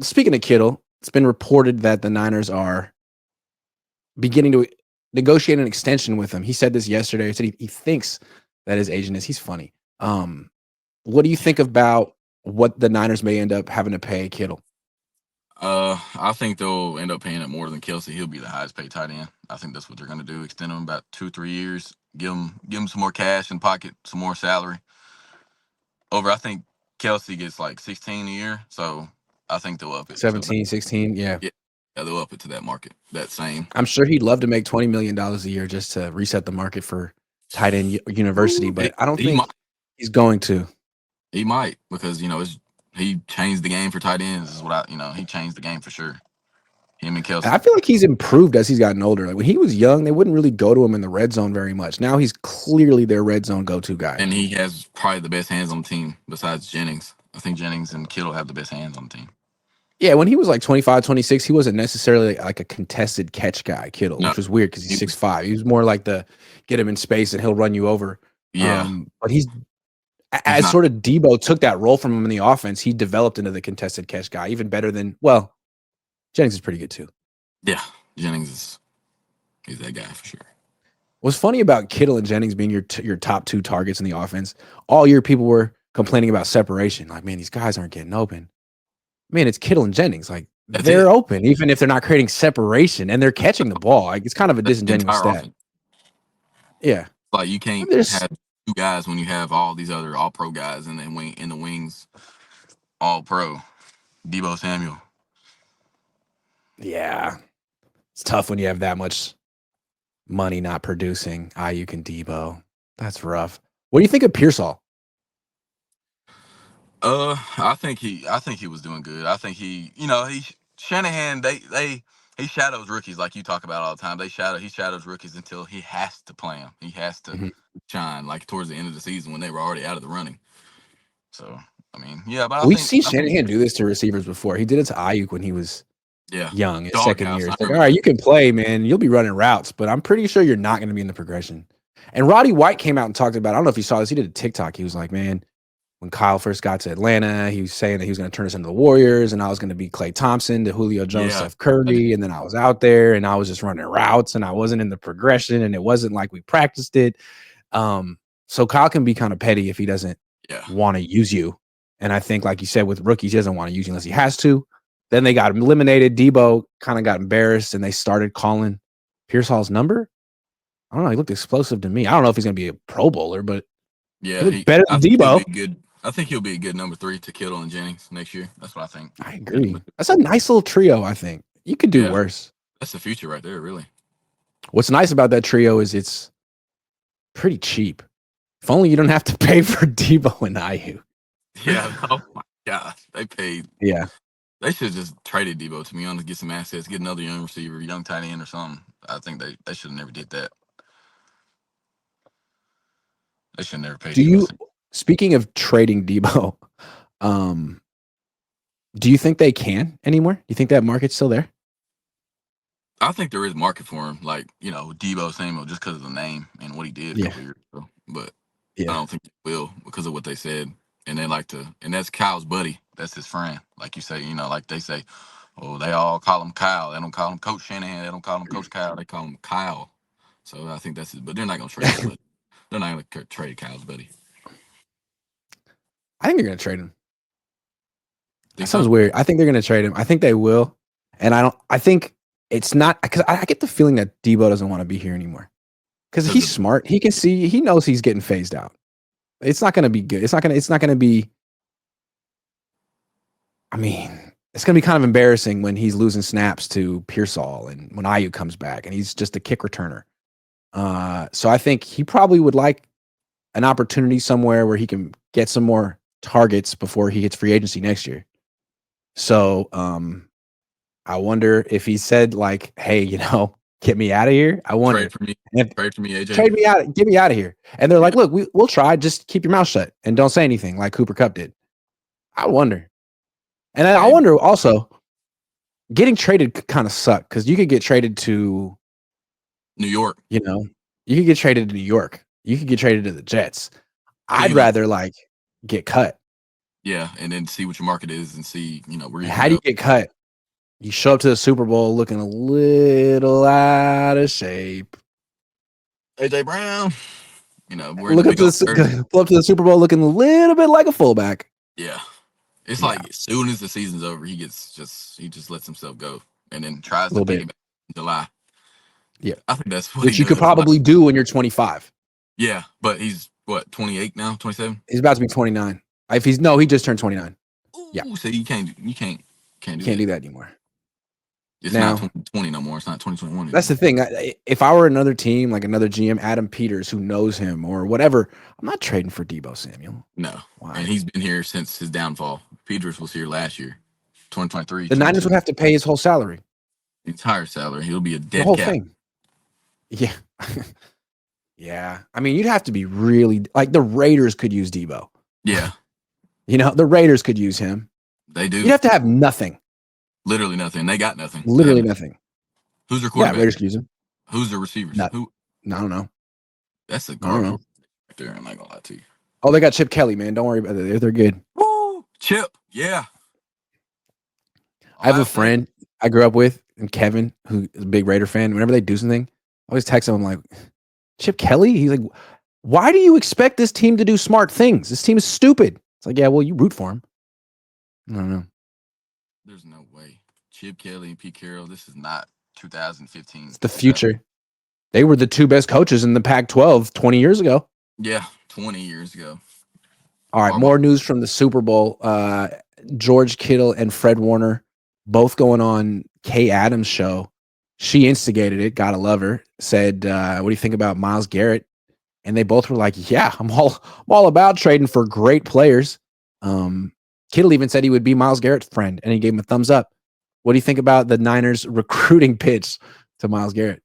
speaking of Kittle, it's been reported that the Niners are beginning to negotiate an extension with him. He said this yesterday. He said he thinks that his agent is. He's funny. What do you think about what the Niners may end up having to pay Kittle? I think they'll end up paying it more than Kelsey. He'll be the highest paid tight end. I think that's what they're going to do. Extend him about 2-3 years. Give him some more cash in pocket, some more salary. I think Kelsey gets like 16 a year, so I think they'll up it to 17, 16, yeah. yeah, they'll up it to that market, that same. I'm sure he'd love to make $20 million a year just to reset the market for tight end university, but I don't think he's going to. He might because he changed the game for tight ends. Is what he changed the game for sure. Him and Kelsey. I feel like he's improved as he's gotten older. Like when he was young, they wouldn't really go to him in the red zone very much. Now he's clearly their red zone go-to guy. And he has probably the best hands on the team besides Jennings. I think Jennings and Kittle have the best hands on the team. Yeah, when he was like 25, 26, he wasn't necessarily like a contested catch guy, Kittle, which was weird because he's 6'5". He was more like the get him in space and he'll run you over. Yeah. But as sort of Debo took that role from him in the offense, he developed into the contested catch guy, even better than, well, Jennings is pretty good too. Yeah, Jennings he's that guy for sure. What's funny about Kittle and Jennings being your top two targets in the offense, all year people were complaining about separation. Like, man, these guys aren't getting open. Man, it's Kittle and Jennings. Like, they're open, even if they're not creating separation, and they're catching the ball. Like, it's kind of a disingenuous stat. Offense. Yeah. Like, you can't have two guys when you have all these other all-pro guys and then in the wings, all-pro. Debo Samuel. Yeah. It's tough when you have that much money not producing. Ayuk and Debo. That's rough. What do you think of Pearsall? I think he was doing good. I think Shanahan, he shadows rookies like you talk about all the time. He shadows rookies until he has to play them. He has to shine like towards the end of the season when they were already out of the running. So, I mean, yeah, but we've seen Shanahan do this to receivers before. He did it to Ayuk when he was young, his second year. It's like, all right, you can play, man. You'll be running routes, but I'm pretty sure you're not going to be in the progression. And Roddy White came out and talked about, I don't know if you saw this, he did a TikTok. He was like, man, when Kyle first got to Atlanta, he was saying that he was going to turn us into the Warriors, and I was going to be Klay Thompson to Julio Jones, Steph Curry, and then I was out there, and I was just running routes, and I wasn't in the progression, and it wasn't like we practiced it. So Kyle can be kind of petty if he doesn't want to use you. And I think, like you said, with rookies, he doesn't want to use you unless he has to. Then they got eliminated. Debo kind of got embarrassed, and they started calling Pearsall's number. I don't know. He looked explosive to me. I don't know if he's going to be a Pro Bowler, but yeah, he better than Debo. I think he'll be a good number 3 to Kittle and Jennings next year. That's what I think. I agree. That's a nice little trio, I think. You could do worse. That's the future right there, really. What's nice about that trio is it's pretty cheap. If only you don't have to pay for Debo and Ayuk. Yeah. Oh, my gosh. They paid. Yeah. They should have just traded Debo, to be honest, get some assets, get another young receiver, young tight end or something. I think they should have never did that. They should never pay Debo. Speaking of trading Debo, do you think they can anymore? Do you think that market's still there? I think there is market for him, like, Debo Samuel, just because of the name and what he did a couple years ago. But I don't think they will because of what they said. And they like to, and that's Kyle's buddy. That's his friend. Like you say, like they say, oh, they all call him Kyle. They don't call him Coach Shanahan. They don't call him Coach Kyle. They call him Kyle. So I think that's it. But they're not going to trade him. They're not going to trade Kyle's buddy. I think they're going to trade him. That sounds weird. I think they're going to trade him. I think they will. And I think it's not, because I get the feeling that Debo doesn't want to be here anymore. Because he's smart. He can see, he knows he's getting phased out. It's not going to be good. It's not going to be, I mean, it's going to be kind of embarrassing when he's losing snaps to Pearsall and when Ayuk comes back and he's just a kick returner. So I think he probably would like an opportunity somewhere where he can get some more targets before he hits free agency next year. So I wonder if he said like, hey, get me out of here. I wonder. Trade for me, AJ. Trade me out. Get me out of here. And they're like, look, we'll try. Just keep your mouth shut and don't say anything like Cooper Kupp did. I wonder. And I wonder also, getting traded could kind of suck because you could get traded to New York. You could get traded to New York. You could get traded to the Jets. I'd rather like get cut. Yeah, and then see what your market is and see, where you can How do go. you get cut? You show up to the Super Bowl looking a little out of shape. AJ Brown, wearing Look the up big to old jersey. pull up to the Super Bowl looking a little bit like a fullback. Yeah. It's like as soon as the season's over, he just lets himself go and then tries to piggyback in July. Yeah. I think that's what Which he you could does. probably do when you're 25. Yeah, but he's what, 28 now, 27? He's about to be 29. If he just turned 29. Ooh, Yeah. So you can't do Can't that. do that anymore. It's not 2020 no more. It's not 2021 anymore. That's the thing. If I were another team, like another GM, Adam Peters, who knows him or whatever, I'm not trading for Deebo Samuel. No. Why? And he's been here since his downfall. Peters was here last year, 2023. The Niners would have to pay his whole salary. Entire salary. He'll be a dead the whole cap. Thing. Yeah. Yeah. I mean, you'd have to be really like the Raiders could use Deebo. Yeah. The Raiders could use him. They do. You'd have to have nothing. Literally nothing. They got nothing. Literally nothing. Who's their quarterback? Yeah, Raiders could use him. Who's their receivers? Who? I don't know. That's a garbage right there. I'm not gonna lie to you. Oh, they got Chip Kelly, man. Don't worry about it. They're good. Woo! Chip. Yeah. I have a friend I grew up with, and Kevin, who is a big Raider fan. Whenever they do something, I always text him. I'm like, Chip Kelly? He's like, why do you expect this team to do smart things? This team is stupid. It's like, yeah, well, you root for him. I don't know. There's no way. Chip Kelly and Pete Carroll, this is not 2015. It's the future. They were the two best coaches in the Pac-12 20 years ago. Yeah, 20 years ago. All right, more news from the Super Bowl. George Kittle and Fred Warner both going on Kay Adams' show. She instigated it. Gotta love her. Said, what do you think about Myles Garrett? And they both were like, yeah, I'm all about trading for great players. Kittle even said he would be Myles Garrett's friend, and he gave him a thumbs up. What do you think about the Niners recruiting pitch to Myles Garrett?